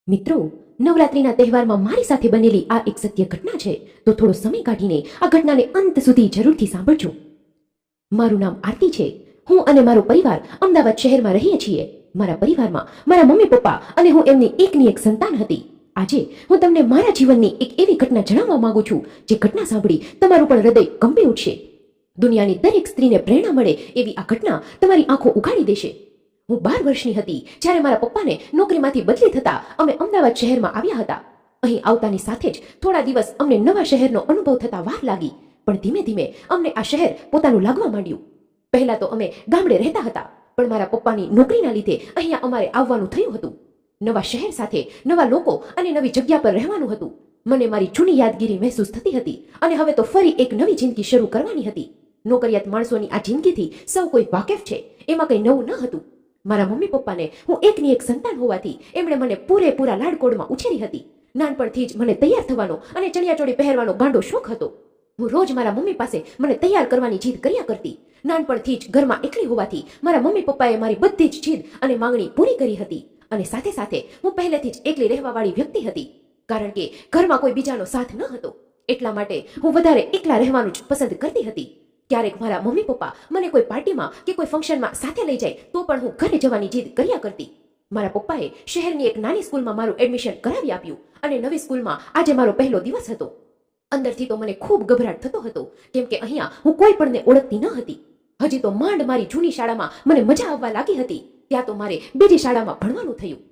મિત્રો, નવરાત્રિના તહેવારમાં મારી સાથે બનેલી આ એક સત્ય ઘટના છે, તો થોડો સમય કાઢીને આ ઘટનાને અંત સુધી જરૂરથી સાંભળજો. મારું નામ આરતી છે. હું અને મારો પરિવાર અમદાવાદ શહેરમાં રહીએ છીએ. મારા પરિવારમાં મારા મમ્મી પપ્પા અને હું એમની એકની એક સંતાન હતી. આજે હું તમને મારા જીવનની એક એવી ઘટના જણાવવા માંગુ છું, જે ઘટના સાંભળી તમારું પણ હૃદય કંપી ઉઠશે. દુનિયાની દરેક સ્ત્રીને પ્રેરણા મળે એવી આ ઘટના તમારી આંખો ઉઘાડી દેશે. હું 12 વર્ષની હતી જ્યારે મારા પપ્પાને નોકરીમાંથી બદલી થતા અમે અમદાવાદ શહેરમાં આવ્યા હતા. અહીં આવતાની સાથે જ થોડા દિવસ અમને નવા શહેરનો અનુભવ થતા વાર લાગી, પણ ધીમે ધીમે અમને આ શહેર પોતાનું લાગવા માંડ્યું. પહેલા તો અમે ગામડે રહેતા હતા, પણ મારા પપ્પાની નોકરીના લીધે અહીંયા અમારે આવવાનું થયું હતું. નવા શહેર સાથે નવા લોકો અને નવી જગ્યા પર રહેવાનું હતું. મને મારી જૂની યાદગીરી મહેસૂસ થતી હતી અને હવે તો ફરી એક નવી જિંદગી શરૂ કરવાની હતી. નોકરિયાત માણસોની આ જિંદગીથી સૌ કોઈ વાકેફ છે, એમાં કંઈ નવું ન હતું. મારા મમ્મી પપ્પાને હું એકની એક સંતાન હોવાથી એમણે મને પૂરેપૂરા લાડકોડમાં ઉછેરી હતી. નાનપણથી જ મને તૈયાર થવાનો અને ચણિયાચોળી પહેરવાનો ગાંડો શોખ હતો. હું રોજ મારા મમ્મી પાસે મને તૈયાર કરવાની જીદ કર્યા કરતી. નાનપણથી જ ઘરમાં એકલી હોવાથી મારા મમ્મી પપ્પાએ મારી બધી જ જીદ અને માંગણી પૂરી કરી હતી. અને સાથે સાથે હું પહેલેથી જ એકલી રહેવાવાળી વ્યક્તિ હતી, કારણ કે ઘરમાં કોઈ બીજાનો સાથ ન હતો. એટલા માટે હું વધારે એકલા રહેવાનું જ પસંદ કરતી હતી. ક્યારેક મારા મમ્મી પપ્પા મને કોઈ પાર્ટીમાં કે કોઈ ફંક્શનમાં સાથે લઈ જાય તો પણ હું ઘરે જવાની જીદ કર્યા કરતી. મારા પપ્પાએ શહેરની એક નાની સ્કૂલમાં મારું એડમિશન કરાવી આપ્યું અને નવી સ્કૂલમાં આજે મારો પહેલો દિવસ હતો. અંદરથી તો મને ખૂબ ગભરાટ થતો હતો, કેમ કે અહીંયા હું કોઈ પણને ઓળખતી ન હતી. હજી તો માંડ મારી જૂની શાળામાં મને મજા આવવા લાગી હતી, ત્યાં તો મારે બીજી શાળામાં ભણવાનું થયું.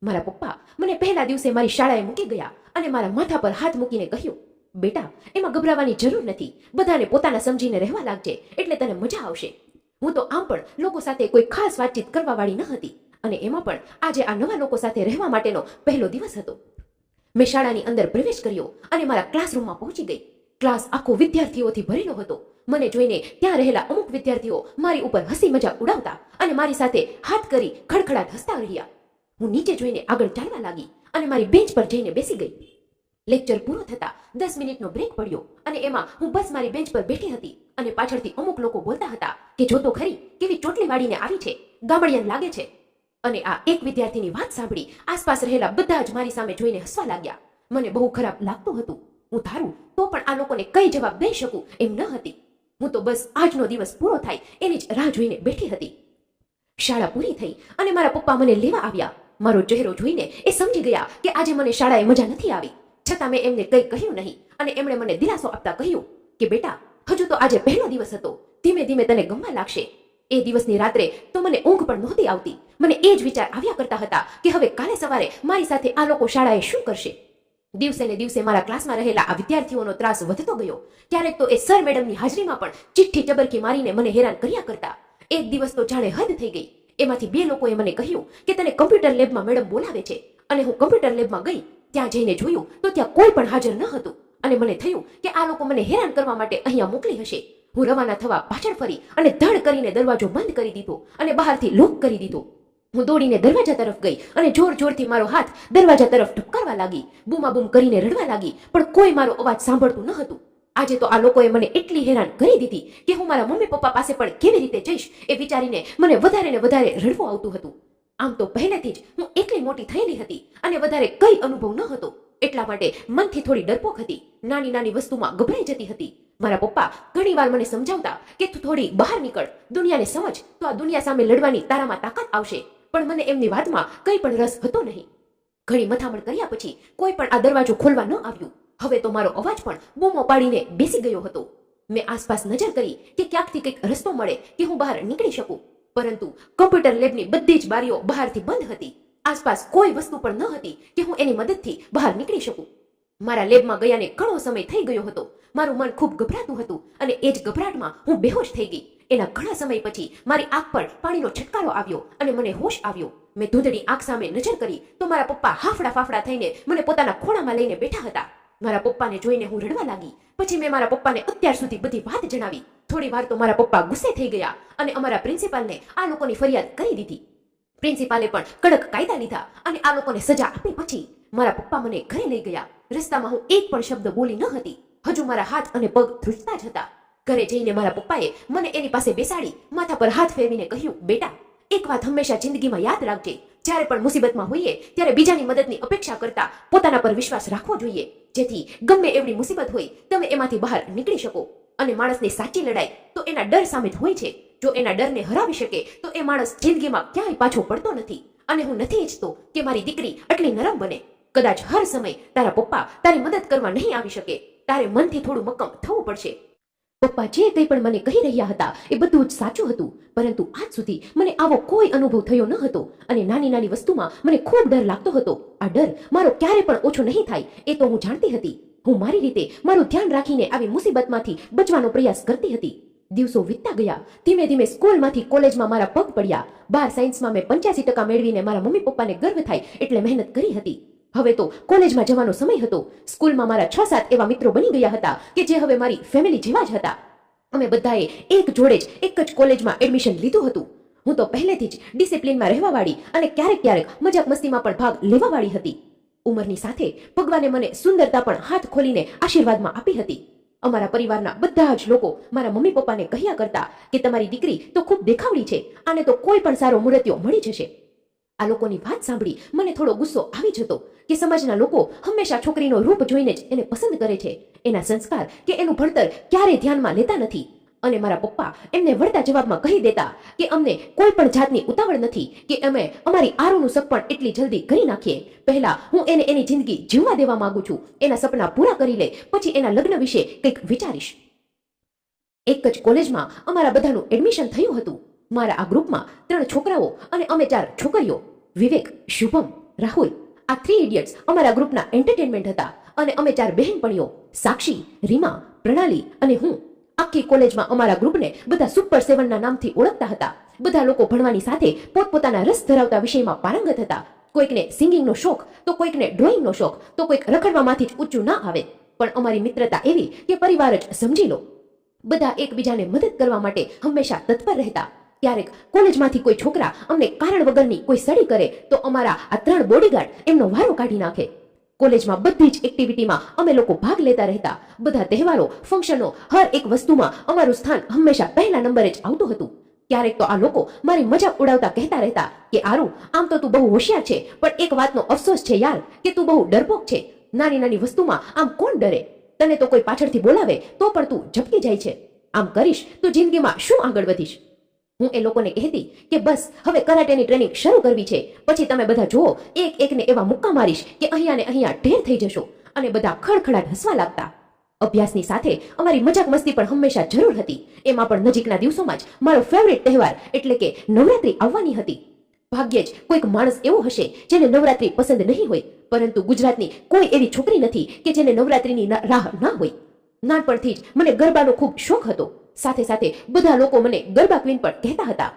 મારા પપ્પા મને પહેલા દિવસે મારી શાળાએ મૂકી ગયા અને મારા માથા પર હાથ મૂકીને કહ્યું, બેટા, એમાં ગભરાવાની જરૂર નથી. બધાને પોતાના સમજીને રહેવા લાગજે, એટલે તને મજા આવશે. હું તો આમ પણ લોકો સાથે કોઈ ખાસ વાતચીત કરવા વાળી ન હતી, અને એમાં પણ આજે આ નવા લોકો સાથે રહેવા માટેનો પહેલો દિવસ હતો. મેં શાળાની અંદર પ્રવેશ કર્યો અને મારા ક્લાસરૂમમાં પહોંચી ગઈ. ક્લાસ આખો વિદ્યાર્થીઓથી ભરેલો હતો. મને જોઈને ત્યાં રહેલા અમુક વિદ્યાર્થીઓ મારી ઉપર હસી મજાક ઉડાવતા અને મારી સાથે હાથ કરી ખડખડાટ હસતા રહ્યા. હું નીચે જોઈને આગળ ચાલવા લાગી અને મારી બેન્ચ પર જઈને બેસી ગઈ. લેક્ચર પૂરો થતા 10 મિનિટનો બ્રેક પડ્યો અને એમાં હું બસ મારી બેન્ચ પર બેઠી હતી અને પાછળથી અમુક લોકો બોલતા હતા કે જો તો ખરી કેવી ચોટલી વાળીને આવી છે, ગામડિયન લાગે છે. અને આ એક વિદ્યાર્થીની વાત સાંભળી આસપાસ રહેલા બધા જ મારી સામે જોઈને હસવા લાગ્યા. મને બહુ ખરાબ લાગતું હતું. હું ધારું તો પણ આ લોકોને કઈ જવાબ દઈ શકું એમ ન હતી. હું તો બસ આજનો દિવસ પૂરો થાય એની જ રાહ જોઈને બેઠી હતી. શાળા પૂરી થઈ અને મારા પપ્પા મને લેવા આવ્યા. મારો ચહેરો જોઈને એ સમજી ગયા કે આજે મને શાળાએ મજા નથી આવી. છતાં મેં એમને કંઈ કહ્યું નહીં અને એમણે મને દિલાસો આપતા કહ્યું કે બેટા, હજુ તો આજે પહેલો દિવસ હતો, ધીમે ધીમે તને ગમવા લાગશે. એ દિવસની રાત્રે તો મને ઊંઘ પણ નહોતી આવતી. મને એ જ વિચાર આવ્યા કરતા હતા કે હવે કાલે સવારે મારી સાથે આ લોકો શાળાએ શું કરશે. દિવસે ને દિવસે મારા ક્લાસમાં રહેલા આ વિદ્યાર્થીઓનો ત્રાસ વધતો ગયો. ક્યારેક તો એ સર મેડમની હાજરીમાં પણ ચિઠ્ઠી ચબરકી મારીને મને હેરાન કર્યા કરતા. એક દિવસ તો જાણે હદ થઈ ગઈ. એમાંથી 2 લોકોએ મને કહ્યું કે તને કમ્પ્યુટર લેબમાં મેડમ બોલાવે છે. અને હું કમ્પ્યુટર લેબમાં ગઈ. ત્યાં જઈને જોયું તો ત્યાં કોઈ પણ હાજર ન હતું અને મને થયું કે આ લોકો મને હેરાન કરવા માટે અહીંયા મોકલી હશે. હું રવાના થવા પાછળ ફરી અને ધડ કરીને દરવાજો બંધ કરી દીધો અને બહારથી લોક કરી દીધો. હું દોડીને દરવાજા તરફ ગઈ અને જોર જોરથી મારો હાથ દરવાજા તરફ ઠપકારવા લાગી. બૂમાબૂમ કરીને રડવા લાગી, પણ કોઈ મારો અવાજ સાંભળતું ન હતું. આજે તો આ લોકોએ મને એટલી હેરાન કરી દીધી કે હું મારા મમ્મી પપ્પા પાસે પણ કેવી રીતે જઈશ એ વિચારીને મને વધારે ને વધારે રડવું આવતું હતું. આમ તો પહેલેથી જ હું એકલી મોટી થયેલી હતી અને વધારે કઈ અનુભવ ન હતો, એટલા માટે મનથી થોડી ડરપોક હતી. નાની નાની વસ્તુમાં ગભરાઈ જતી હતી. મારા પપ્પા ઘણીવાર મને સમજાવતા કે તું થોડી બહાર નીકળ, દુનિયાને સમજ, તો આ દુનિયા સામે લડવાની તારામાં તાકાત આવશે. પણ મને એમની વાતમાં કંઈ પણ રસ હતો નહીં. ઘણી મથામણ કર્યા પછી કોઈ પણ આ દરવાજો ખોલવા ન આવ્યું. હવે તો મારો અવાજ પણ બૂમો પાડીને બેસી ગયો હતો. મેં આસપાસ નજર કરી કે ક્યાંકથી કંઈક રસ્તો મળે કે હું બહાર નીકળી શકું, પરંતુ કમ્પ્યુટર લેબની બધી જ બારીઓ બહારથી બંધ હતી. આસપાસ કોઈ વસ્તુ પણ ન હતી કે હું એની મદદથી બહાર નીકળી શકું. મારા લેબમાં ગયાને ઘણો સમય થઈ ગયો હતો. મારું મન ખૂબ ગભરાતું હતું અને એ જ ગભરાટમાં હું બેહોશ થઈ ગઈ. એના ઘણા સમય પછી મારી આંખ પર પાણીનો છટકારો આવ્યો અને મને હોશ આવ્યો. મેં ધૂંધળી આંખ સામે નજર કરી તો મારા પપ્પા હાફડા ફાફડા થઈને મને પોતાના ખોળામાં લઈને બેઠા હતા. મારા પપ્પાને જોઈને હું રડવા લાગી. પછી મેં મારા પપ્પાને અત્યાર સુધી બધી વાત જણાવી. થોડી વાર તો મારા પપ્પા ગુસ્સે થઈ ગયા અને અમારા પ્રિન્સિપાલને આ લોકોની ફરિયાદ કરી દીધી. પ્રિન્સિપાલે પણ કડક કાયદા લીધા અને આ લોકોને સજા આપી પછી મારા પપ્પા મને ઘરે લઈ ગયા. રસ્તામાં હું એક પણ શબ્દ બોલી ન હતી. હજુ મારા હાથ અને પગ ધ્રુજતા જ હતા. ઘરે જઈને મારા પપ્પાએ મને એની પાસે બેસાડી માથા પર હાથ ફેરવીને કહ્યું, બેટા, એક વાત હંમેશા જિંદગીમાં યાદ રાખજે, જ્યારે પણ મુસીબતમાં હોઈએ ત્યારે બીજાની મદદની અપેક્ષા કરતા પોતાના પર વિશ્વાસ રાખવો જોઈએ, જેથી ગમે એવડી મુસીબત હોય તમે એમાંથી બહાર નીકળી શકો. અને માણસની સાચી લડાઈ તો એના ડર સામે જ હોય છે. જો એના ડરને હરાવી શકે તો એ માણસ જિંદગીમાં ક્યાંય પાછો પડતો નથી. અને હું નથી ઈચ્છતો કે મારી દીકરી આટલી નરમ બને. કદાચ હર સમય તારા પપ્પા તારી મદદ કરવા નહીં આવી શકે. તારે મનથી થોડું મક્કમ થવું પડશે. પપ્પા જે કંઈ પણ મને કહી રહ્યા હતા એ બધું જ સાચું હતું, પરંતુ આજ સુધી મને આવો કોઈ અનુભવ થયો ન હતો. અને નાની નાની વસ્તુમાં મને ખૂબ ડર લાગતો હતો. આ ડર મારો ક્યારે પણ ઓછો નહીં થાય એ તો હું જાણતી હતી. હું મારી રીતે મારું ધ્યાન રાખીને આવી મુસીબતમાંથી બચવાનો પ્રયાસ કરતી હતી. દિવસો વીતતા ગયા. ધીમે ધીમે સ્કૂલમાંથી કોલેજમાં મારા પગ પડ્યા. 12 સાયન્સમાં મેં 85% મેળવીને મારા મમ્મી પપ્પાને ગર્વ થાય એટલે મહેનત કરી હતી. હવે તો કોલેજમાં જવાનો સમય હતો. સ્કૂલમાં મારા 6-7 એવા મિત્રો બની ગયા હતા કે જે હવે મારી ફેમિલી જેવા જ હતા. અમે બધાએ એક જોડે જ એક જ કોલેજમાં એડમિશન લીધું હતું. હું તો પહેલેથી જ ડિસિપ્લિનમાં રહેવાવાળી અને ક્યારેક ક્યારેક મજાક મસ્તીમાં પણ ભાગ લેવાવાળી હતી. ઉંમરની સાથે ભગવાને મને સુંદરતા પણ હાથ ખોલીને આશીર્વાદમાં આપી હતી. અમારા પરિવારના બધા જ લોકો મારા મમ્મી પપ્પાને કહ્યા કરતા કે તમારી દીકરી તો ખૂબ દેખાવડી છે, આને તો કોઈ પણ સારો મૂર્તિઓ મળી જશે. આ લોકોની વાત સાંભળી મને થોડો ગુસ્સો આવી જતો કે સમાજના લોકો હંમેશા છોકરીનો રૂપ જોઈને જ એને પસંદ કરે છે. એના સંસ્કાર કે એનું ભણતર ક્યારેય ધ્યાનમાં લેતા નથી. અને મારા પપ્પા એમને વળતા જવાબમાં કહી દેતા કે અમને કોઈ પણ જાતની ઉતાવળ નથી કે અમે અમારી આરુનું સપન એટલી જલ્દી કરી નાખીએ. પહેલા હું એને એની જિંદગી જીવવા દેવા માંગુ છું. એના સપના પૂરા કરી લે પછી એના લગ્ન વિશે કંઈક વિચારીશ. એક જ કોલેજમાં અમારા બધાનું એડમિશન થયું હતું. મારા આ ગ્રુપમાં 3 છોકરાઓ અને અમે 4 છોકરીઓ. વિવેક, શુભમ, રાહુલ, આ 3 ઇડિયટ્સ અમારા ગ્રુપના એન્ટરટેનમેન્ટ હતા. અને અમે 4 બહેનપણીઓ, સાક્ષી, રીમા, પ્રણાલી અને હું. આખી કોલેજમાં અમારા ગ્રુપને બધા સુપર 7 ના નામથી ઓળખતા હતા. બધા લોકો ભણવાની સાથે પોતપોતાના રસ ધરાવતા વિષયમાં પારંગત હતા. કોઈકને સિંગિંગનો શોખ તો કોઈકને ડ્રોઈંગનો શોખ તો કોઈક રખડવામાંથી જ ઊંચું ના આવે. પણ અમારી મિત્રતા એવી કે પરિવાર જ સમજી લો. બધા એકબીજાને મદદ કરવા માટે હંમેશા તત્પર રહેતા. ક્યારેક કોલેજમાંથી કોઈ છોકરા અમને કારણ વગરની કોઈ સડી કરે તો અમારા આ 3 બોડીગાર્ડ એમનો વારો કાઢી નાખે. કોલેજમાં બધી જ એક્ટિવિટીમાં અમે લોકો ભાગ લેતા રહેતા. બધા તહેવારો, ફંક્શનો, હર એક વસ્તુમાં અમારું સ્થાન હંમેશા પહેલા નંબરે જ આવતું હતું. ક્યારેક તો આ લોકો મારી મજાક ઉડાવતા કહેતા રહેતા કે આરુ, આમ તો તું બહુ હોશિયાર છે, પણ એક વાતનો અફસોસ છે યાર કે તું બહુ ડરપોક છે. નાની નાની વસ્તુમાં આમ કોણ ડરે? તને તો કોઈ પાછળથી બોલાવે તો પણ તું ઝપકી જાય છે. આમ કરીશ તો જિંદગીમાં શું આગળ વધીશ? હું એ લોકોને કહેતી કે બસ હવે કરાટેની ટ્રેનિંગ શરૂ કરવી છે, પછી તમે બધા જુઓ એક એકને એવા મુક્કા મારીશ કે અહીંયા ને અહીંયા ઢેર થઈ જશો. અને બધા ખડખડાટ હસવા લાગતા. અભ્યાસની સાથે અમારી મજાક મસ્તી પણ હંમેશા જરૂર હતી. એમાં પણ નજીકના દિવસોમાં જ મારો ફેવરેટ તહેવાર એટલે કે નવરાત્રી આવવાની હતી. ભાગ્યે જ કોઈક માણસ એવો હશે જેને નવરાત્રી પસંદ નહીં હોય, પરંતુ ગુજરાતની કોઈ એવી છોકરી નથી કે જેને નવરાત્રીની રાહ ના હોય. નાનપણથી જ મને ગરબાનો ખૂબ શોખ હતો. સાથે સાથે બધા લોકો મને ગરબા ક્વીન પણ કહેતા હતા.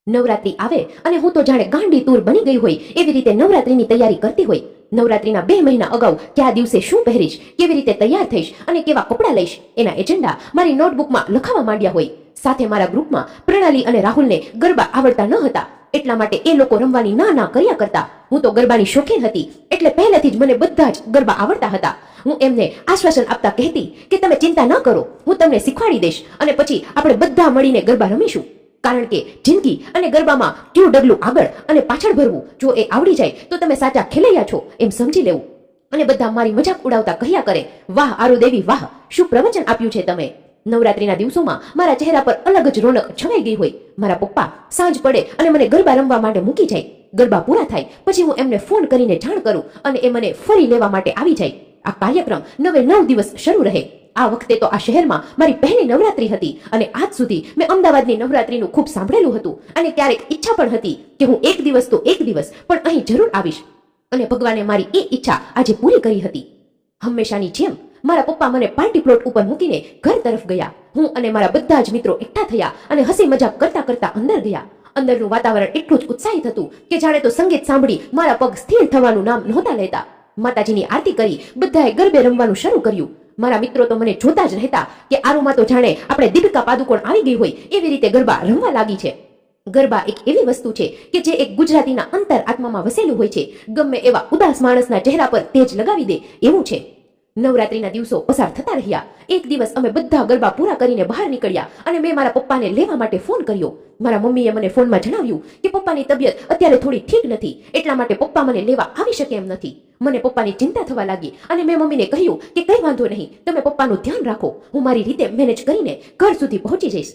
નવરાત્રી આવે અને હું તો જાણે ગાંડી તૂર બની ગઈ હોય એવી રીતે નવરાત્રીની તૈયારી કરતી હોય. નવરાત્રીના 2 મહિના અગાઉ કયા દિવસે શું પહેરીશ, કેવી રીતે તૈયાર થઈશ અને કેવા કપડાં લઈશ એના એજન્ડા મારી નોટબુકમાં લખાવા માંડ્યા હોય. સાથે મારા ગ્રુપમાં પ્રણાલી અને રાહુલને ગરબા આવડતા ન હતા, એટલા માટે એ લોકો રમવાની ના કર્યા કરતા. હું તો ગરબાની શોખીન હતી એટલે પહેલેથી જ મને બધા જ ગરબા આવડતા હતા. હું એમને આશ્વાસન આપતા કહેતી કે તમે ચિંતા ન કરો, હું તમને શીખવાડી દઈશ અને પછી આપણે બધા મળીને ગરબા રમીશું. કારણ કે જિંદગી અને ગરબામાં કયું ડગલું આગળ અને પાછળ ભરવું, જો એ આવડી જાય તો તમે સાચા ખેલૈયા છો એમ સમજી લેવું. અને બધા મારી મજાક ઉડાવતા કહ્યા કરે, વાહ આરુ દેવી વાહ, શું પ્રવચન આપ્યું છે તમે. નવરાત્રીના દિવસોમાં મારા ચહેરા પર અલગ જ રોનક છવાઈ ગઈ હોય. મારા પપ્પા સાંજ પડે અને મને ગરબા રમવા માટે મૂકી જાય. ગરબા પૂરા થાય પછી હું એમને ફોન કરીને જાણ કરું અને એ મને ફરી લેવા માટે આવી જાય. આ કાર્યક્રમ 9 દિવસ શરૂ રહે. આ વખતે તો આ શહેરમાં મારી પહેલી નવરાત્રી હતી અને આજ સુધી મેં અમદાવાદની નવરાત્રીનું ખૂબ સાંભળેલું હતું અને ક્યારેક ઈચ્છા પણ હતી કે હું એક દિવસ પણ અહીં જરૂર આવીશ. અને ભગવાને મારી એ ઈચ્છા આજે પૂરી કરી હતી. હંમેશાની જેમ મારા પપ્પા મને પાર્ટી પ્લોટ ઉપર મૂકીને ઘર તરફ ગયા. હું અને મારા બધા જ મિત્રો એકઠા થયા અને હસી મજાક કરતા કરતા અંદર ગયા. અંદરનું વાતાવરણ એટલું જ ઉત્સાહિત હતું કે જાણે તો સંગીત સાંભળી મારા પગ સ્થિર થવાનું નામ નહોતા લેતા. માતાજીની આરતી કરી બધાએ ગરબે રમવાનું શરૂ કર્યું. મારા મિત્રો તો મને જોતા જ રહેતા કે આરુમાં તો જાણે આપણે દીપિકા પાદુકોણ આવી ગઈ હોય એવી રીતે ગરબા રમવા લાગી છે. ગરબા એક એવી વસ્તુ છે કે જે એક ગુજરાતીના અંતર આત્મામાં વસેલું હોય છે. ગમે એવા ઉદાસ માણસના ચહેરા પર તેજ લગાવી દે એવું છે. નવરાત્રીના દિવસો પસાર થતા રહ્યા. એક દિવસ અમે બધા ગરબા પૂરા કરીને બહાર નીકળ્યા અને મેં મારા પપ્પાને લેવા માટે ફોન કર્યો. મારા મમ્મીએ મને ફોનમાં જણાવ્યું કે પપ્પાની તબિયત અત્યારે થોડી ઠીક નથી, એટલા માટે પપ્પા મને લેવા આવી શકે એમ નથી. મને પપ્પાની ચિંતા થવા લાગી અને મેં મમ્મીને કહ્યું કે કંઈ વાંધો નહીં, તમે પપ્પાનું ધ્યાન રાખો, હું મારી રીતે મેનેજ કરીને ઘર સુધી પહોંચી જઈશ.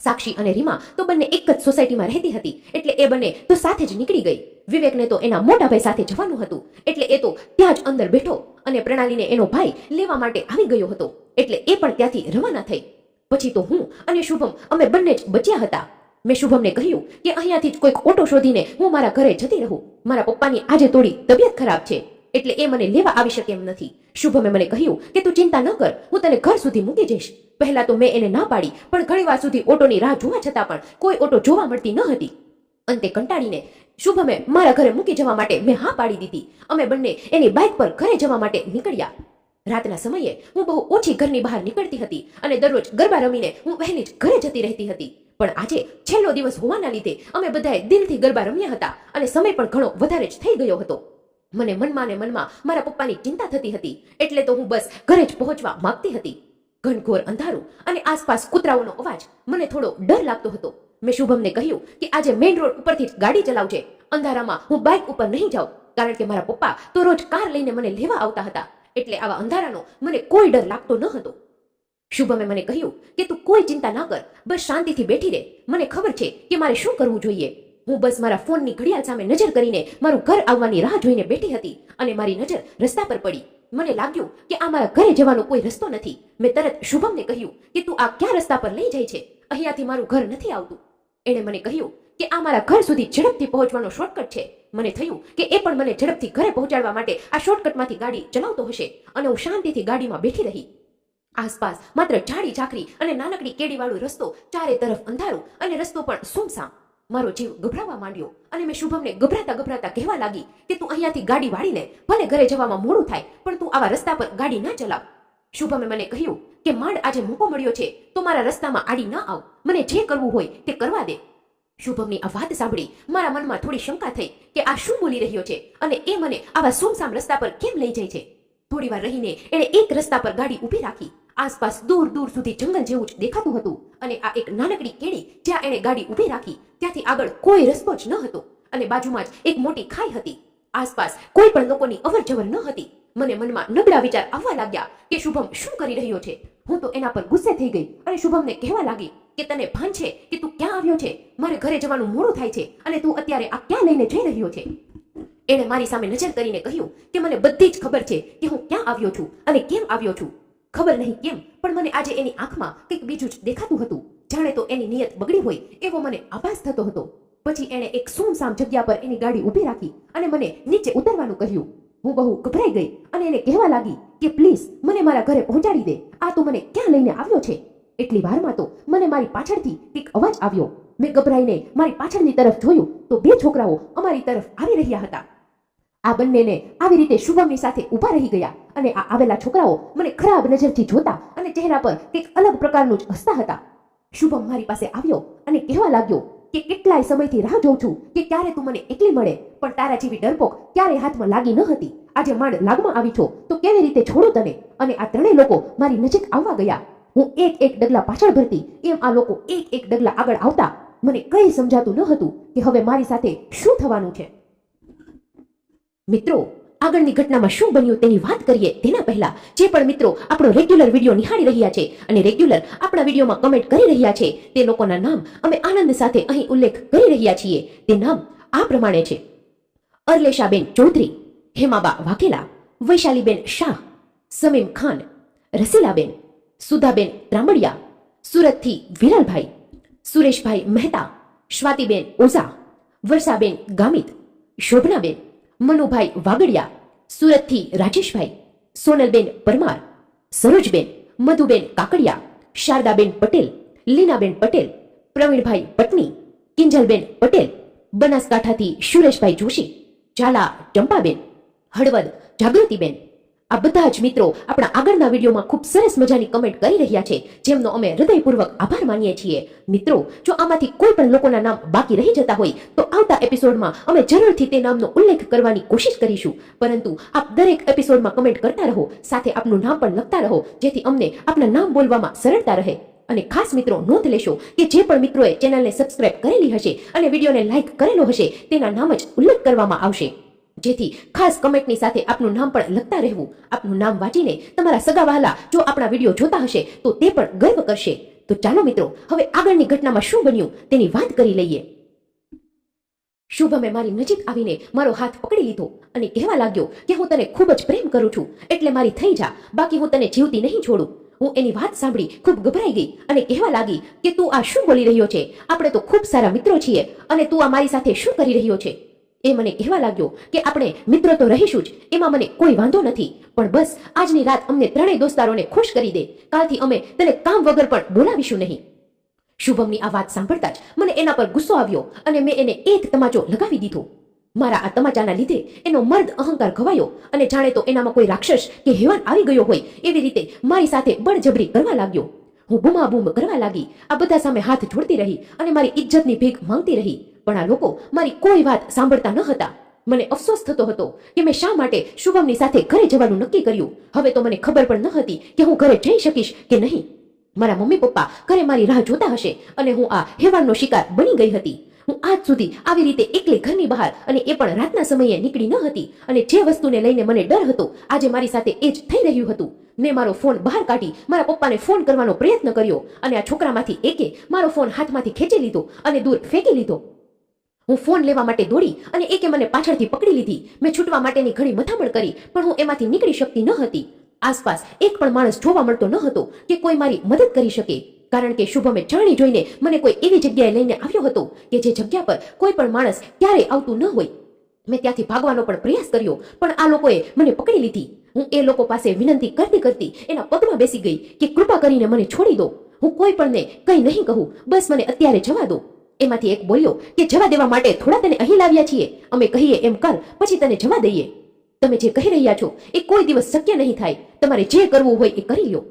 સાક્ષી અને રીમા તો બંને એક જ સોસાયટીમાં રહેતી હતી, એટલે એ બંને તો સાથે જ નીકળી ગઈ. વિવેકને તો એના મોટા ભાઈ સાથે જવાનું હતું, એટલે એ તો ત્યાં જ અંદર બેઠો અને પ્રણાલીને એનો ભાઈ લેવા માટે આવી ગયો હતો, એટલે એ પણ ત્યાંથી રવાના થઈ. પછી તો હું અને શુભમ અમે બંને જ બચ્યા હતા. મેં શુભમને કહ્યું કે અહીંયાથી જ કોઈક ઓટો શોધીને હું મારા ઘરે જતી રહું. મારા પપ્પાની આજે થોડી તબિયત ખરાબ છે, એટલે એ મને લેવા આવી શકે એમ નથી. શુભમે મને કહ્યું કે તું ચિંતા ન કર, હું તને ઘર સુધી મૂકી જઈશ. પહેલા તો મેં એને ના પાડી, પણ ઘણી વાર સુધી ઓટોની રાહ જોવા છતાં પણ કોઈ ઓટો જોવા મળતી ન હતી. અંતે કંટાળીને શુભમે મારા ઘરે મૂકી જવા માટે મેં હા પાડી દીધી. અમે બંને એની બાઇક પર ઘરે જવા માટે નીકળ્યા. રાતના સમયે હું બહુ ઓછી ઘરની બહાર નીકળતી હતી અને દરરોજ ગરબા રમીને હું વહેલી જ ઘરે જતી રહેતી હતી. પણ આજે છેલ્લો દિવસ હોવાના લીધે અમે બધાએ દિલથી ગરબા રમ્યા હતા અને સમય પણ ઘણો વધારે જ થઈ ગયો હતો. મને મનમાં ને મનમાં મારા પપ્પાની ચિંતા થતી હતી, એટલે તો હું બસ ઘરે જ પહોંચવા માંગતી હતી. ઘનઘોર અંધારું અને આસપાસ કૂતરાઓનો અવાજ મને થોડો ડર લાગતો હતો. મેં શુભમને કહ્યું કે આજે મેઇન રોડ ઉપરથી જ ગાડી ચલાવજે, અંધારામાં હું બાઇક ઉપર નહીં જાઉં, કારણ કે મારા પપ્પા તો રોજ કાર લઈને મને લેવા આવતા હતા, એટલે આવા અંધારાનો મને કોઈ ડર લાગતો ન હતો. શુભમે મને કહ્યું કે તું કોઈ ચિંતા ના કર, બસ શાંતિથી બેઠી રહે, મને ખબર છે કે મારે શું કરવું જોઈએ. હું બસ મારા ફોનની ઘડિયાળ સામે નજર કરીને મારું ઘર આવવાની રાહ જોઈને બેઠી હતી અને મારી નજર રસ્તા પર પડી. મને લાગ્યું કે આ મારા ઘરે જવાનો કોઈ રસ્તો નથી. મેં તરત શુભમને કહ્યું કે તું આ ક્યાં રસ્તા પર લઈ જાય છે, અહીંયાથી મારું ઘર નથી આવતું. એણે મને કહ્યું કે આ મારા ઘર સુધી ઝડપથી પહોંચવાનો શોર્ટકટ છે. મને થયું કે એ પણ મને ઝડપથી ઘરે પહોંચાડવા માટે આ શોર્ટકટમાંથી ગાડી ચલાવતો હશે, અને હું શાંતિથી ગાડીમાં બેઠી રહી. આસપાસ માત્ર ઝાડી ઝાકરી અને નાનકડી કેડીવાળો રસ્તો, ચારે તરફ અંધારું અને રસ્તો પણ સુમસામ. મારો જીવ ગભરાવા માંડ્યો અને મેં શુભમને ગભરાતા ગભરાતા કહેવા લાગી કે તું અહીંયાથી ગાડી વાળી લે, ભલે ઘરે જવામાં મોડું થાય, પણ તું આવા રસ્તા પર ગાડી ના ચલાવ. શુભમે મને કહ્યું કે માંડ આજે મોકો મળ્યો છે તો મારા રસ્તામાં આડી ના આવ, મને જે કરવું હોય તે કરવા દે. શુભમની આ વાત સાંભળી મારા મનમાં થોડી શંકા થઈ કે આ શું બોલી રહ્યો છે અને એ મને આવા સુમસામ રસ્તા પર કેમ લઈ જાય છે. થોડી વાર રહીને એણે એક રસ્તા પર ગાડી ઊભી રાખી. આસપાસ દૂર દૂર સુધી જંગલ જેવું જ દેખાતું હતું અને આ એક નાનકડી કેડી જ્યાં એણે ગાડી ઊભી રાખી ત્યાંથી આગળ કોઈ રસ્તો જ ન હતો અને બાજુમાં જ એક મોટી ખાઈ હતી. આસપાસ કોઈ પણ લોકોની અવરજવર ન હતી. મને મનમાં નબળા વિચાર આવવા લાગ્યા કે શુભમ શું કરી રહ્યો છે. હું તો એના પર ગુસ્સે થઈ ગઈ અને શુભમને કહેવા લાગી કે તને ભાન છે કે તું ક્યાં આવ્યો છે? મારે ઘરે જવાનું મોડું થાય છે અને તું અત્યારે આ ક્યાં લઈને જઈ રહ્યો છે? એણે મારી સામે નજર કરીને કહ્યું કે મને બધી જ ખબર છે કે હું ક્યાં આવ્યો છું અને કેમ આવ્યો છું. ખબર નહીં કેમ, પણ મને આજે એની આંખમાં કંઈક બીજું જ દેખાતું હતું, જાણે તો એની નિયત બગડી હોય એવો મને આભાસ થતો હતો. પછી એણે એક સુમસામ જગ્યા પર એની ગાડી ઊભી રાખી અને મને નીચે ઉતરવાનું કહ્યું. હું બહુ ગભરાઈ ગઈ અને એને કહેવા લાગી કે પ્લીઝ મને મારા ઘરે પહોંચાડી દે, આ તું મને ક્યાં લઈને આવ્યો છે? એટલી વારમાં તો મને મારી પાછળથી કંઈક અવાજ આવ્યો. મેં ગભરાઈને મારી પાછળની તરફ જોયું તો બે છોકરાઓ અમારી તરફ આવી રહ્યા હતા. આ બંનેને આવી રીતે શુભમની સાથે ઊભા રહી ગયા અને આ આવેલા છોકરાઓ મને ખરાબ નજરથી જોતા અને ચહેરા પર કંઈક અલગ પ્રકારનું જ હસતા હતા. શુભમ મારી પાસે આવ્યો અને કહેવા લાગ્યો કે કેટલાય સમયથી રાહ જોઉં છું કે ક્યારે તું મને એકલી મળે, પણ તારા જેવી ડરપોક ક્યારે હાથમાં લાગી ન હતી. આજે માંડ લાગમાં આવી છો તો કેવી રીતે છોડું તને? અને આ ત્રણેય લોકો મારી નજીક આવવા ગયા. હું એક એક ડગલા પાછળ ભરતી એમ આ લોકો એક એક ડગલા આગળ આવતા. મને કંઈ સમજાતું ન હતું કે હવે મારી સાથે શું થવાનું છે. મિત્રો, આગળની ઘટનામાં શું બન્યું તેની વાત કરીએ તેના પહેલા જે પણ મિત્રો આપણો રેગ્યુલર વિડીયો નિહાળી રહ્યા છે અને રેગ્યુલર આપણા વિડીયોમાં કમેન્ટ કરી રહ્યા છે તે લોકોના નામ અમે આનંદ સાથે અહીં ઉલ્લેખ કરી રહ્યા છીએ. તે નામ આ પ્રમાણે છે: અરલેશાબેન ચૌધરી, હેમાબા વાઘેલા, વૈશાલીબેન શાહ, સમીમ ખાન, રસીલાબેન, સુધાબેન ત્રામડિયા, સુરતથી વિરલભાઈ, સુરેશભાઈ મહેતા, સ્વાતિબેન ઓઝા, વર્ષાબેન ગામિત, શોભનાબેન, મનુભાઈ વાગડિયા, સુરતથી રાજેશભાઈ, સોનલબેન પરમાર, સરોજબેન, મધુબેન કાકડિયા, શારદાબેન પટેલ, લીનાબેન પટેલ, પ્રવીણભાઈ પટની, કિંજલબેન પટેલ, બનાસકાંઠાથી સુરેશભાઈ જોશી, ઝાલા ચંપાબેન, હળવદ જાગૃતિબેન, આ બધા જ મિત્રો આપણા આગળના વિડીયોમાં ખૂબ સરસ મજાની કમેન્ટ કરી રહ્યા છે, જેમનો અમે હૃદયપૂર્વક આભાર માનીએ છીએ. મિત્રો, જો આમાંથી કોઈ પણ લોકોના નામ બાકી રહી જતા હોય તો આવતા એપિસોડમાં અમે જરૂરથી તે નામનો ઉલ્લેખ કરવાની કોશિશ કરીશું. પરંતુ આપ દરેક એપિસોડમાં કમેન્ટ કરતા રહો, સાથે આપનું નામ પણ લખતા રહો, જેથી અમને આપના નામ બોલવામાં સરળતા રહે. અને ખાસ મિત્રો, નોંધ લેશો કે જે પણ મિત્રોએ ચેનલને સબસ્ક્રાઇબ કરેલી હશે અને વિડીયોને લાઇક કરેલો હશે તેના નામ જ ઉલ્લેખ કરવામાં આવશે, જેથી ખાસ કમેન્ટની સાથે આપનું નામ પણ લખતા રહેવું. આપનું નામ વાંચીને તમારા સગા વહાલા જો આપણા વિડીયો જોતા હશે તો તે પણ ગર્વ કરશે. તો ચાલો મિત્રો, હવે આગળની ઘટનામાં શું બન્યું તેની વાત કરી લઈએ. શુભમે મારી નજીક આવીને મારો હાથ પકડી લીધો અને કહેવા લાગ્યો કે હું તને ખૂબ જ પ્રેમ કરું છું, એટલે મારી થઈ જા, બાકી હું તને જીવતી નહીં છોડું. હું એની વાત સાંભળી ખૂબ ગભરાઈ ગઈ અને કહેવા લાગી કે તું આ શું બોલી રહ્યો છે? આપણે તો ખૂબ સારા મિત્રો છીએ અને તું આ મારી સાથે શું કરી રહ્યો છે? એ મને કહેવા લાગ્યો કે આપણે મિત્રો તો રહીશું જ, એમાં મને કોઈ વાંધો નથી, પણ બસ આજની રાત અમને ત્રણેય દોસ્તારોને ખુશ કરી દે. કાલથી અમે તને કામ વગર પણ બોલાવીશું નહીં. શુભમની આ વાત સાંભળતા જ મને એના પર ગુસ્સો આવ્યો અને મેં એને એક તમાચો લગાવી દીધો. મારા આ તમાચાના લીધે એનો મર્દ અહંકાર ખવાયો અને જાણે તો એનામાં કોઈ રાક્ષસ કે હેવાન આવી ગયો હોય એવી રીતે મારી સાથે બળજબરી કરવા લાગ્યો. હું બૂમાબૂમ કરવા લાગી, આ બધા સામે હાથ જોડતી રહી અને મારી ઇજ્જતની ભીખ માંગતી રહી. પણ આ લોકો મારી કોઈ વાત સાંભળતા ન હતા. મને અફસોસ થતો હતો કે મેં શા માટે શુભમની સાથે ઘરે જવાનું નક્કી કર્યું. હવે તો મને ખબર પણ ન હતી કે હું ઘરે જઈ શકીશ કે નહીં. મારા મમ્મી પપ્પા ઘરે મારી રાહ જોતા હશે અને હું આ હેવાનનો શિકાર બની ગઈ હતી. હું આજ સુધી આવી રીતે એકલી ઘરની બહાર, અને એ પણ રાતના સમયે નીકળી ન હતી, અને જે વસ્તુને લઈને મને ડર હતો આજે મારી સાથે એ જ થઈ રહ્યું હતું. મેં મારો ફોન બહાર કાઢી મારા પપ્પાને ફોન કરવાનો પ્રયત્ન કર્યો અને આ છોકરામાંથી એકે મારો ફોન હાથમાંથી ખેંચી લીધો અને દૂર ફેંકી લીધો. હું ફોન લેવા માટે દોડી અને એકે મને પાછળથી પકડી લીધી. મેં છૂટવા માટેની ઘણી મથામણ કરી, પણ હું એમાંથી નીકળી શકતી ન હતી. આસપાસ એક પણ માણસ જોવા મળતો ન હતો કે કોઈ મારી મદદ કરી શકે, કારણ કે શુભમે જાણી જોઈને મને કોઈ એવી જગ્યાએ લઈને આવ્યો હતો કે જે જગ્યા પર કોઈ પણ માણસ ક્યારેય આવતું ન હોય. મેં ત્યાંથી ભાગવાનો પણ પ્રયાસ કર્યો, પણ આ લોકોએ મને પકડી લીધી. હું એ લોકો પાસે વિનંતી કરતી કરતી એના પગમાં બેસી ગઈ કે કૃપા કરીને મને છોડી દો. હું કોઈ પણને કંઈ નહીં કહું, બસ મને અત્યારે જવા દો. એમાંથી એક બોલ્યો કે જવા દેવા માટે થોડા તને અહીં લાવ્યા છીએ, અમે કહીએ એમ કર, પછી તને જવા દઈએ. તમે જે કહી રહ્યા છો એ કોઈ દિવસ શક્ય નહીં થાય. તમારે જે કરવું હોય એ કરી લો.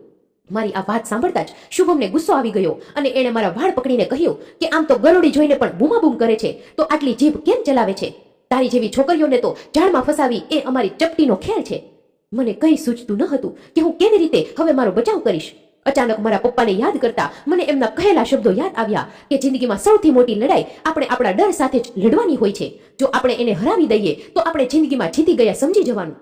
મારી આ વાત સાંભળતા જ શુભમને ગુસ્સો આવી ગયો અને એણે મારા વાળ પકડીને કહ્યું કે આમ તો ગરોળી જોઈને પણ બૂમાબૂમ કરે છે, તો આટલી જીભ કેમ ચલાવે છે? તારી જેવી છોકરીઓને તો જાળમાં ફસાવી એ અમારી ચપટીનો ખેલ છે. મને કંઈ સૂચતું ન હતું કે હું કેવી રીતે હવે મારો બચાવ કરીશ. અચાનક મારા પપ્પાને યાદ કરતા મને એમના કહેલા શબ્દો યાદ આવ્યા કે જિંદગીમાં સૌથી મોટી લડાઈ આપણે આપણા ડર સાથે જ લડવાની હોય છે. જો આપણે એને હરાવી દઈએ તો આપણે જિંદગીમાં જીતી ગયા સમજી જવાનું.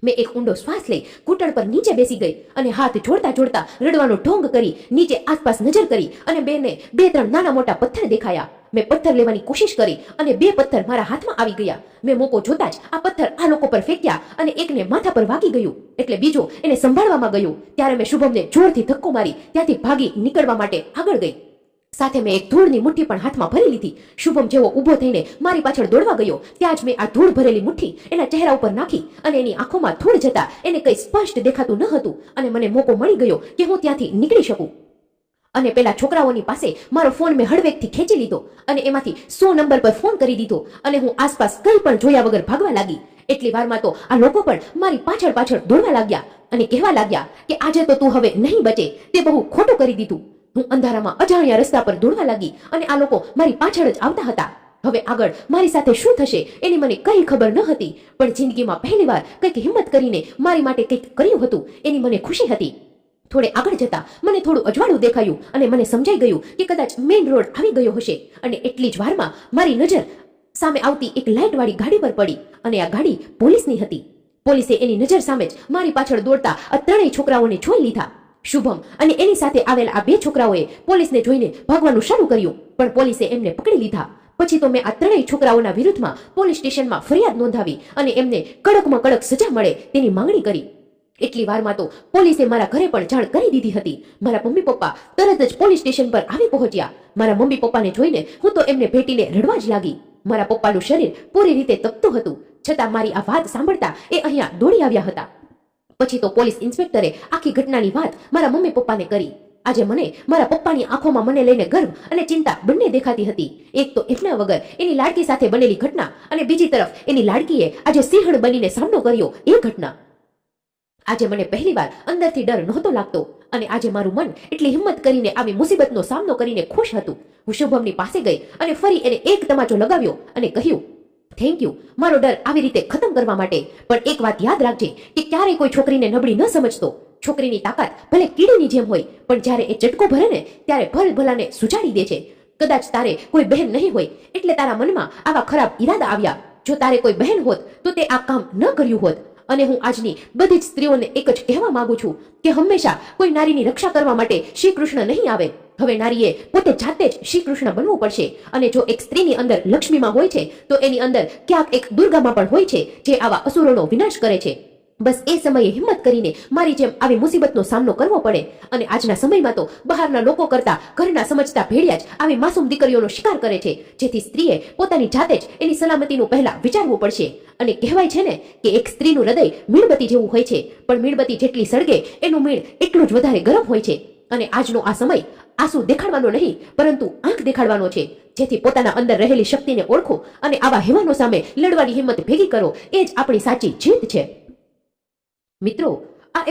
મેં એક ઊંડો શ્વાસ લઈ ઘૂંટણ પર નીચે બેસી ગઈ અને હાથ જોડતા જોડતા રડવાનો ઢોંગ કરી નીચે આસપાસ નજર કરી અને બે ત્રણ નાના મોટા પથ્થર દેખાયા. મેં પથ્થર લેવાની કોશિશ કરી અને 2 પથ્થર મારા હાથમાં આવી ગયા. મેં મોકો જોતા જ આ પથ્થર આ લોકો પર ફેંક્યા અને એકને માથા પર વાગી ગયું, એટલે બીજો એને સંભાળવામાં ગયો. ત્યારે મેં શુભમને જોરથી ધક્કો મારી ત્યાંથી ભાગી નીકળવા માટે આગળ ગઈ. સાથે મેં એક ધૂળની મુઠ્ઠી પણ હાથમાં ભરી લીધી. શુભમ જેવો ઊભો થઈને મારી પાછળ દોડવા ગયો ત્યાં જ મેં આ ધૂળ ભરેલી મુઠ્ઠી એના ચહેરા ઉપર નાખી અને એની આંખોમાં ધૂળ જતા એને કંઈ સ્પષ્ટ દેખાતું ન હતું અને મને મોકો મળી ગયો કે હું ત્યાંથી નીકળી શકું. અને પેલા છોકરાઓની પાસે મારો ફોન મેં હળવેકથી ખેંચી લીધો અને એમાંથી 100 નંબર પર ફોન કરી દીધો અને હું આસપાસ કંઈ પણ જોયા વગર ભાગવા લાગી. એટલી વારમાં તો આ લોકો પણ મારી પાછળ પાછળ દોડવા લાગ્યા અને કહેવા લાગ્યા કે આજે તો તું હવે નહીં બચે, તે બહુ ખોટું કરી દીધું. હું અંધારામાં અજાણ્યા રસ્તા પર દોડવા લાગી અને આ લોકો મારી પાછળ જ આવતા હતા. હવે આગળ મારી સાથે શું થશે એની મને કંઈ ખબર ન હતી, પણ જિંદગીમાં પહેલીવાર કંઈક હિંમત કરીને મારી માટે કંઈક કર્યું હતું એની મને ખુશી હતી. થોડે આગળ જતા મને થોડું અજવાળું દેખાયું અને મને સમજાઈ ગયું કે કદાચ મેઇન રોડ આવી ગયો હશે. અને એટલી જ વારમાં મારી નજર સામે આવતી એક લાઇટવાળી ગાડી પર પડી અને આ ગાડી પોલીસની હતી. પોલીસે એની નજર સામે જ મારી પાછળ દોડતા આ ત્રણેય છોકરાઓને જોઈ લીધા. શુભમ અને એની સાથે આવેલા આ 2 છોકરાઓએ પોલીસને જોઈને ભાગવાનું શરૂ કર્યું, પણ પોલીસે એમને પકડી લીધા. પછી તો મેં આ ત્રણેય છોકરાઓના વિરુદ્ધમાં પોલીસ સ્ટેશનમાં ફરિયાદ નોંધાવી અને એમને કડકમાં કડક સજા મળે તેની માંગણી કરી. એટલી વારમાં તો પોલીસે મારા ઘરે પણ જાણ કરી દીધી હતી. મારા મમ્મી પપ્પા તરત જ પોલીસ સ્ટેશન પર આવી પહોંચ્યા. મારા મમ્મી પપ્પાને જોઈને હું તો એમને ભેટીને રડવા જ લાગી. મારા પપ્પાનું શરીર પૂરી રીતે તપતું હતું, છતાં મારી આ વાત સાંભળતા એ અહીંયા દોડી આવ્યા હતા. પછી તો પોલીસ ઇન્સ્પેક્ટરે આખી ઘટનાની વાત મારા મમ્મી પપ્પાને કરી. આજે મને મારા પપ્પાની આંખોમાં મને લઈને ગર્વ અને ચિંતા બંને દેખાતી હતી. એક તો એમના વગર એની લાડકી સાથે બનેલી ઘટના અને બીજી તરફ એની લાડકીએ આજે સિંહણ બનીને સામનો કર્યો એ ઘટના. આજે મને પહેલીવાર અંદરથી ડર નહોતો લાગતો અને આજે મારું મન એટલી હિંમત કરીને આવી મુસીબતનો સામનો કરીને ખુશ હતું. હું શુભમની પાસે ગઈ અને ફરી એને એક તમાચો લગાવ્યો અને કહ્યું, થેન્ક યુ મારો ડર આવી રીતે ખતમ કરવા માટે. પણ એક વાત યાદ રાખજે કે ક્યારેય કોઈ છોકરીને નબળી ન સમજતો. છોકરીની તાકાત ભલે કીડીની જેમ હોય, પણ જ્યારે એ ચટકો ભરે ને ત્યારે ભલભલાને સુજાડી દે છે. કદાચ તારે કોઈ બહેન નહીં હોય એટલે તારા મનમાં આવા ખરાબ ઈરાદા આવ્યા. જો તારે કોઈ બહેન હોત તો તે આ કામ ન કર્યું હોત. અને હું આજની બધી જ સ્ત્રીઓને એક જ કહેવા માંગુ છું કે હંમેશા કોઈ નારીની રક્ષા કરવા માટે શ્રી કૃષ્ણ નહીં આવે. હવે નારીએ પોતે જાતે જ શ્રી કૃષ્ણ બનવું પડશે. અને જો એક સ્ત્રીની અંદર લક્ષ્મીમાં હોય છે તો એની અંદર ક્યાંક એક દુર્ગામાં પણ હોય છે જે આવા અસુરોનો વિનાશ કરે છે. બસ એ સમયે હિંમત કરીને મારી જેમ આવી મુસીબતનો સામનો કરવો પડે. અને આજના સમયમાં તો બહારના લોકો કરતા ઘરના સમજતા ભેડિયા જ આવી માસૂમ દીકરીઓનો શિકાર કરે છે, જેથી સ્ત્રીએ પોતાની જાતે જ એની સલામતીનું પહેલા વિચારવું પડશે. અને કહેવાય છે ને કે એક સ્ત્રીનું હૃદય મીણબત્તી જેવું હોય છે, પણ મીણબત્તી જેટલી સળગે એનું મીણ એટલું જ વધારે ગરમ હોય છે. અને આજનો આ સમય આંસુ દેખાડવાનો નહીં પરંતુ આંખ દેખાડવાનો છે, જેથી પોતાના અંદર રહેલી શક્તિને ઓળખો અને આવા હેવાનો સામે લડવાની હિંમત ભેગી કરો. એ જ આપણી સાચી જીત છે. મિત્રો, આ